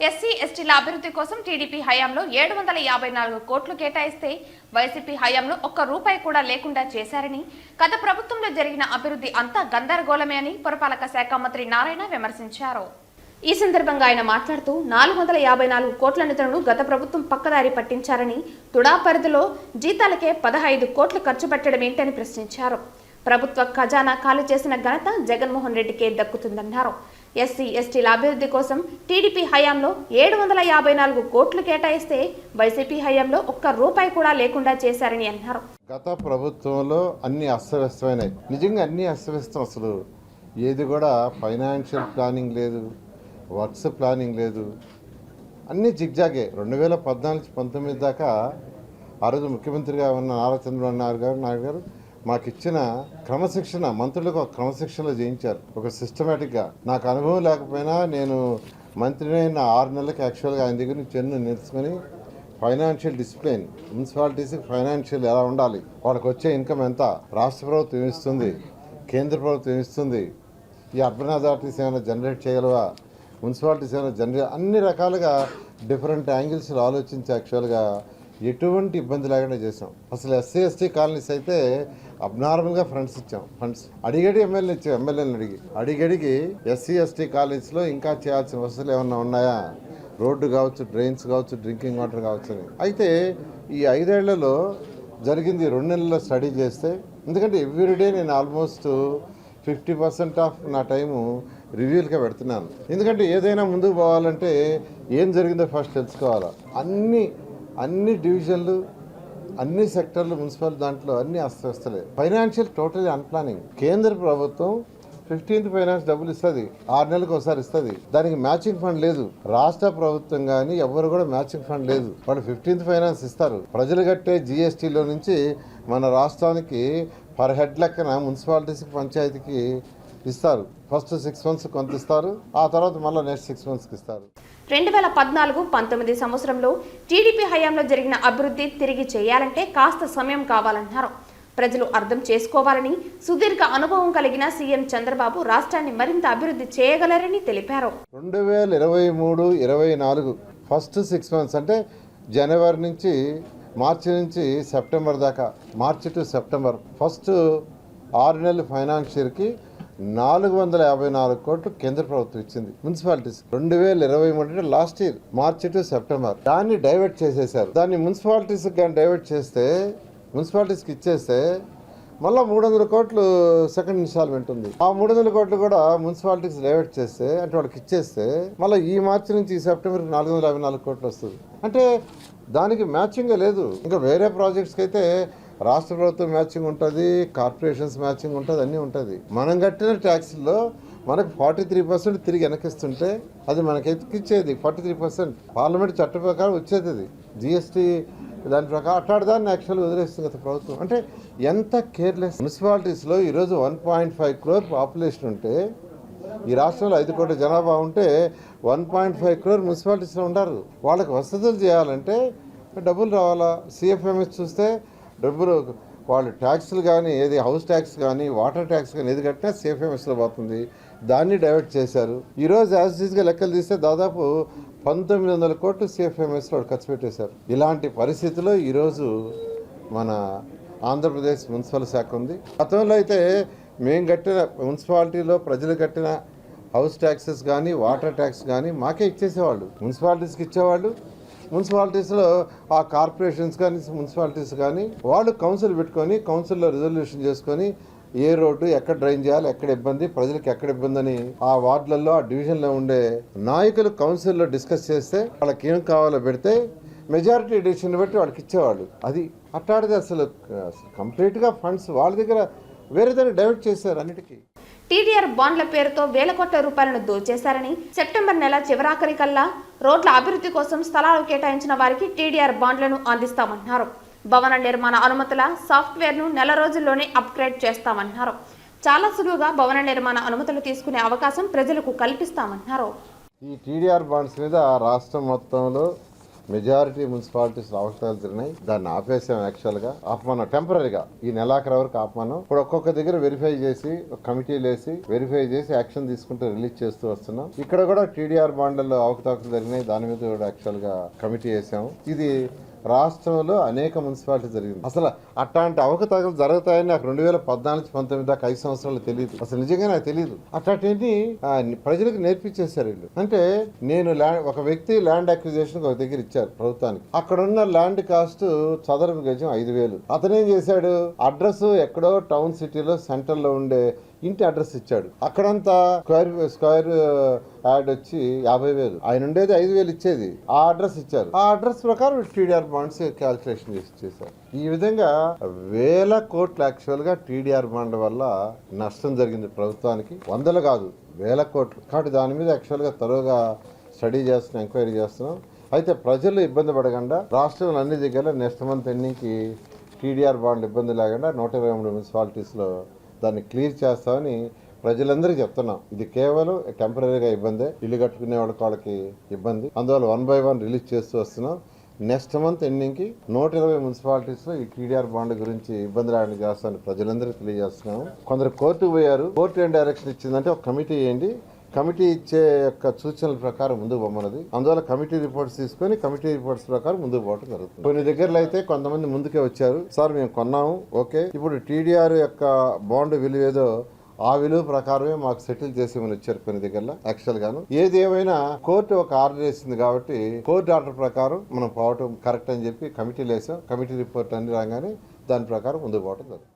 SC ఎస్టీల అభివృద్ధి కోసం టీడీపీ హయాంలో 754 కోట్లు కేటాయిస్తే వైసీపీ హయాంలో ఒక్క రూపాయి కూడా లేకుండా చేశారని, గత ప్రభుత్వంలో జరిగిన అభివృద్ధి అంతా గందరగోళమే అని పురపాలక శాఖ మంత్రి నారాయణ విమర్శించారు. ఈ సందర్భంగా ఆయన మాట్లాడుతూ 454 కోట్ల నిధులను గత ప్రభుత్వం పక్కదారి పట్టించారని, తుడా పరిధిలో జీతాలకే 15 కోట్లు ఖర్చు పెట్టడం ఏంటని ప్రశ్నించారు. ప్రభుత్వ ఖజానా ఖాళీ చేసిన ఘనత జగన్మోహన్ రెడ్డికే దక్కుతుందన్నారు. ఎస్సీ ఎస్టీల అభివృద్ధి కోసం టీడీపీ హయాంలో 754 కోట్లు కేటాయిస్తే వైసీపీ హయాంలో ఒక్క రూపాయి కూడా లేకుండా చేశారని అన్నారు. గత ప్రభుత్వంలో అన్ని అస్తవ్యస్తమైనాయి. నిజంగా అన్ని అస్తవ్యస్తం. అసలు ఏది కూడా ఫైనాన్షియల్ ప్లానింగ్ లేదు, వర్క్స్ ప్లానింగ్ లేదు, అన్ని జిగ్జాగే. 2014-19 దాకా ఆ రోజు ముఖ్యమంత్రిగా ఉన్న నారా చంద్రబాబు నాయుడు గారు మాకు ఇచ్చిన క్రమశిక్షణ, మంత్రులకు ఒక క్రమశిక్షణలో చేయించారు, ఒక సిస్టమేటిక్గా. నాకు అనుభవం లేకపోయినా నేను మంత్రిని అయిన 6 నెలలకు యాక్చువల్గా ఆయన దగ్గర నుంచి ఎన్నో నేర్చుకొని ఫైనాన్షియల్ డిసిప్లిన్, మున్సిపాలిటీస్కి ఫైనాన్షియల్ ఎలా ఉండాలి, వాళ్ళకి వచ్చే ఇన్కమ్ ఎంత, రాష్ట్ర ప్రభుత్వం ఇస్తుంది, కేంద్ర ప్రభుత్వం ఇస్తుంది, ఈ అర్బన్ అథారిటీస్ ఏమైనా జనరేట్ చేయగలవా, మున్సిపాలిటీస్ ఏమైనా జనరేట్, అన్ని రకాలుగా డిఫరెంట్ యాంగిల్స్లో ఆలోచించి యాక్చువల్గా ఎటువంటి ఇబ్బంది లేకుండా చేసాం. అసలు ఎస్సీ ఎస్టీ కాలనీస్ అయితే అబ్నార్మల్గా ఫండ్స్ ఇచ్చాం. ఫండ్స్ అడిగడి ఎమ్మెల్యే ఇచ్చాం. ఎమ్మెల్యేని అడిగడికి ఎస్సీ ఎస్టీ కాలనీస్లో ఇంకా చేయాల్సిన వసతులు ఏమన్నా ఉన్నాయా, రోడ్డు కావచ్చు, డ్రైన్స్ కావచ్చు, డ్రింకింగ్ వాటర్ కావచ్చు అని. అయితే ఈ 5 ఏళ్లలో జరిగింది 2 నెలల్లో స్టడీ చేస్తే, ఎందుకంటే ఎవ్రీడే నేను ఆల్మోస్ట్ 50% ఆఫ్ నా టైము రివ్యూలకే పెడుతున్నాను. ఎందుకంటే ఏదైనా ముందుకు పోవాలంటే ఏం జరిగిందో ఫస్ట్ తెలుసుకోవాలా. అన్ని డివిజన్లు, అన్ని సెక్టర్లు, మున్సిపల్ దాంట్లో అన్ని అస్తవ్యస్తలే. Financial totally అన్ప్లానింగ్. కేంద్ర ప్రభుత్వం 15th ఫైనాన్స్ డబ్బులు ఇస్తుంది, 6 నెలలకు ఒకసారి ఇస్తుంది, దానికి మ్యాచింగ్ ఫండ్ లేదు. రాష్ట్ర ప్రభుత్వం కానీ ఎవరు కూడా మ్యాచింగ్ ఫండ్ లేదు. వాళ్ళు 15th ఫైనాన్స్ ఇస్తారు. ప్రజలు కట్టే జిఎస్టీలో నుంచి మన రాష్ట్రానికి పర్ హెడ్ లెక్కన మున్సిపాలిటీస్కి, పంచాయతీకి ఇస్తారు. ఫస్ట్ 6 months కొంత ఇస్తారు, ఆ తర్వాత మళ్ళీ నెక్స్ట్ 6 monthsకి ఇస్తారు. 2014-19 సంవత్సరంలో టీడీపీ హయాంలో జరిగిన అభివృద్ధి తిరిగి చేయాలంటే కాస్త సమయం కావాలన్నారు. ప్రజలు అర్థం చేసుకోవాలని, సుదీర్ఘ అనుభవం కలిగిన సీఎం చంద్రబాబు రాష్ట్రాన్ని మరింత అభివృద్ధి చేయగలరని తెలిపారు. 2023-24 ఫస్ట్ 6 months అంటే జనవరి నుంచి మార్చి నుంచి సెప్టెంబర్ దాకా, మార్చి టు సెప్టెంబర్ ఫస్ట్ 6 నెలలు ఫైనాన్షియల్ కి 454 కోట్లు కేంద్ర ప్రభుత్వం ఇచ్చింది మున్సిపాలిటీస్. 2023 అంటే last year March to September. దాన్ని డైవర్ట్ చేసేసారు. దాన్ని మున్సిపాలిటీస్ కానీ డైవర్ట్ చేస్తే, మున్సిపాలిటీస్కి ఇచ్చేస్తే మళ్ళీ 300 కోట్లు సెకండ్ ఇన్స్టాల్మెంట్ ఉంది. ఆ 300 కోట్లు కూడా మున్సిపాలిటీస్ డైవర్ట్ చేస్తే, అంటే వాళ్ళకి ఇచ్చేస్తే మళ్ళీ ఈ మార్చి నుంచి ఈ సెప్టెంబర్కి 454 కోట్లు వస్తుంది. అంటే దానికి మ్యాచింగ్ లేదు. ఇంకా వేరే ప్రాజెక్ట్స్కి అయితే రాష్ట్ర ప్రభుత్వం మ్యాచింగ్ ఉంటుంది, కార్పొరేషన్స్ మ్యాచింగ్ ఉంటుంది, అన్నీ ఉంటుంది. మనం కట్టిన ట్యాక్స్లో మనకు 43% తిరిగి వెనకిస్తుంటే అది మనకి ఎక్కిచ్చేది 43%. పార్లమెంట్ చట్ట ప్రకారం వచ్చేది అది జిఎస్టీ దాని ప్రకారం. అట్లాంటి దాన్ని యాక్చువల్గా వదిలేస్తుంది గత ప్రభుత్వం. అంటే ఎంత కేర్లెస్. మున్సిపాలిటీస్లో ఈరోజు 1.5 crore పాపులేషన్ ఉంటే, ఈ రాష్ట్రంలో 5 కోట్ల జనాభా ఉంటే 1.5 crore మున్సిపాలిటీస్లో ఉంటారు. వాళ్ళకి వసతులు చేయాలంటే డబ్బులు రావాలా. సిఎఫ్ఎంఎస్ చూస్తే డబ్బులు, వాళ్ళు ట్యాక్స్లు కానీ, ఏది హౌస్ ట్యాక్స్ కానీ, వాటర్ ట్యాక్స్ కానీ ఏది కట్టినా సిఎఫ్ఎంఎస్లో పోతుంది. దాన్ని డైవర్ట్ చేశారు. ఈరోజు యాజ్ ఈజ్గా లెక్కలు తీస్తే దాదాపు 1900 కోట్లు సిఎఫ్ఎంఎస్లో ఖర్చు పెట్టేశారు. ఇలాంటి పరిస్థితిలో ఈరోజు మన ఆంధ్రప్రదేశ్ మున్సిపల్ శాఖ ఉంది. గతంలో అయితే మేము కట్టిన మున్సిపాలిటీలో ప్రజలు కట్టిన హౌస్ ట్యాక్సెస్ కానీ, వాటర్ ట్యాక్స్ కానీ మాకే ఇచ్చేసేవాళ్ళు, మున్సిపాలిటీస్కి ఇచ్చేవాళ్ళు. మున్సిపాలిటీస్లో ఆ కార్పొరేషన్స్ కానీ, మున్సిపాలిటీస్ కానీ వాళ్ళు కౌన్సిల్ పెట్టుకొని, కౌన్సిల్లో రిజల్యూషన్ చేసుకొని ఏ రోడ్డు ఎక్కడ డ్రైన్ చేయాలి, ఎక్కడ ఇబ్బంది, ప్రజలకు ఎక్కడ ఇబ్బంది అని ఆ వార్డులలో, ఆ డివిజన్లో ఉండే నాయకులు కౌన్సిల్లో డిస్కస్ చేస్తే వాళ్ళకి ఏం కావాలో పెడితే మెజారిటీ డిసిషన్ బట్టి వాళ్ళకి ఇచ్చేవాళ్ళు. అది అట్లాంటిది అసలు కంప్లీట్గా ఫండ్స్ వాళ్ళ దగ్గర వేరే దాన్ని డైవర్ట్ చేశారు అన్నిటికీ. టీడీఆర్ బాండ్ల పేరుతో వేల కోట్ల రూపాయలను దోచేశారని, సెప్టెంబర్ నెల చివరాఖరికల్లా రోడ్ల అభివృద్ధి కోసం స్థలాలు కేటాయించిన వారికి టీడీఆర్ బాండ్లను అందిస్తామన్నారు. భవన నిర్మాణ అనుమతుల సాఫ్ట్వేర్ను నెల రోజుల్లోనే అప్గ్రేడ్ చేస్తామన్నారు. చాలా సులువుగా భవన నిర్మాణ అనుమతులు తీసుకునే అవకాశం ప్రజలకు కల్పిస్తామన్నారు. ఈ టీడీఆర్ బాండ్స్ మీద రాష్ట్రం మొత్తంలో మెజారిటీ మున్సిపాలిటీస్ అవకతవకలు జరిగినాయి. దాన్ని ఆపేసాం. యాక్చువల్గా ఆపమన్నాం టెంపరీగా, ఈ నెలాఖరు వరకు ఆపమన్నాం. ఇప్పుడు ఒక్కొక్క దగ్గర వెరిఫై చేసి కమిటీలు వేసి వెరిఫై చేసి యాక్షన్ తీసుకుంటూ రిలీజ్ చేస్తూ వస్తున్నాం. ఇక్కడ కూడా టీడీఆర్ బాండ్లలో అవకతవకలు జరిగినాయి. దాని మీద కూడా యాక్చువల్గా కమిటీ వేసాము. ఇది రాష్ట్రంలో అనేక మున్సిపాలిటీ జరిగింది. అసలు అట్లాంటి అవకతవకలు జరుగుతాయని నాకు 2014-19 దాకా 5 సంవత్సరాలు తెలియదు. అసలు నిజంగా నాకు తెలియదు. అట్లాంటి ప్రజలకు నేర్పించేశారు వీళ్ళు. అంటే నేను ఒక వ్యక్తి ల్యాండ్ అక్విజిషన్ ఒక దగ్గర ఇచ్చారు ప్రభుత్వానికి. అక్కడ ఉన్న ల్యాండ్ కాస్ట్ చదరపు గజం 5,000. అతనేం చేశాడు, అడ్రస్ ఎక్కడో టౌన్ సిటీలో సెంటర్ లో ఉండే ఇంటి అడ్రస్ ఇచ్చాడు. అక్కడంతా స్క్వేర్ యాడ్ వచ్చి 50,000. ఆయన ఉండేది 5,000 ఇచ్చేది. ఆ అడ్రస్ ఇచ్చారు. ఆ అడ్రస్ ప్రకారం టీడీఆర్ బాండ్స్ క్యాల్కులేషన్ చేశారు. ఈ విధంగా వేల కోట్లు యాక్చువల్ గా టీడీఆర్ బాండ్ వల్ల నష్టం జరిగింది ప్రభుత్వానికి. వందలు కాదు, వేల కోట్లు. కాబట్టి దాని మీద యాక్చువల్ గా తరువుగా స్టడీ చేస్తున్నాం, ఎంక్వైరీ చేస్తున్నాం. అయితే ప్రజలు ఇబ్బంది పడకుండా రాష్ట్రంలో అన్ని దగ్గర నెక్స్ట్ మంత్ ఎండింగ్కి టీడీఆర్ బాండ్ ఇబ్బంది లేకుండా 123 మున్సిపాలిటీస్లో దాన్ని క్లియర్ చేస్తామని ప్రజలందరికీ చెప్తున్నాం. ఇది కేవలం టెంపరీగా ఇబ్బందే, ఇల్లు కట్టుకునే వాళ్ళకి ఇబ్బంది. అందువల్ల 1 by 1 రిలీజ్ చేస్తూ వస్తున్నాం. నెక్స్ట్ మంత్ ఎండింగ్కి 120 మున్సిపాలిటీస్లో ఈ టీడీఆర్ బాండ్ గురించి ఇబ్బంది రావడానికి చేస్తామని ప్రజలందరికీ తెలియజేస్తున్నాము. కొందరు కోర్టుకు పోయారు. కోర్టు ఏం డైరెక్షన్ ఇచ్చిందంటే ఒక కమిటీ వేయండి, కమిటీ ఇచ్చే యొక్క సూచనల ప్రకారం ముందుకు పోమన్నది. అందువల్ల కమిటీ రిపోర్ట్స్ తీసుకొని కమిటీ రిపోర్ట్స్ ప్రకారం ముందుకు పోవడం జరుగుతుంది. కొన్ని దగ్గరలో అయితే కొంతమంది ముందుకే వచ్చారు, సార్ మేము కొన్నాము, ఓకే, ఇప్పుడు టీడీఆర్ యొక్క బాండ్ విలువ ఏదో ఆ విలువ ప్రకారమే మాకు సెటిల్ చేసేమని వచ్చారు కొన్ని దగ్గరలో యాక్చువల్ గాను. ఏది ఏమైనా కోర్టు ఒక ఆర్డర్ వేసింది కాబట్టి కోర్టు ఆర్డర్ ప్రకారం మనం పోవటం కరెక్ట్ అని చెప్పి కమిటీలు వేసాం. కమిటీ రిపోర్ట్ అన్ని రాగానే దాని ప్రకారం ముందుకు పోవటం జరుగుతుంది.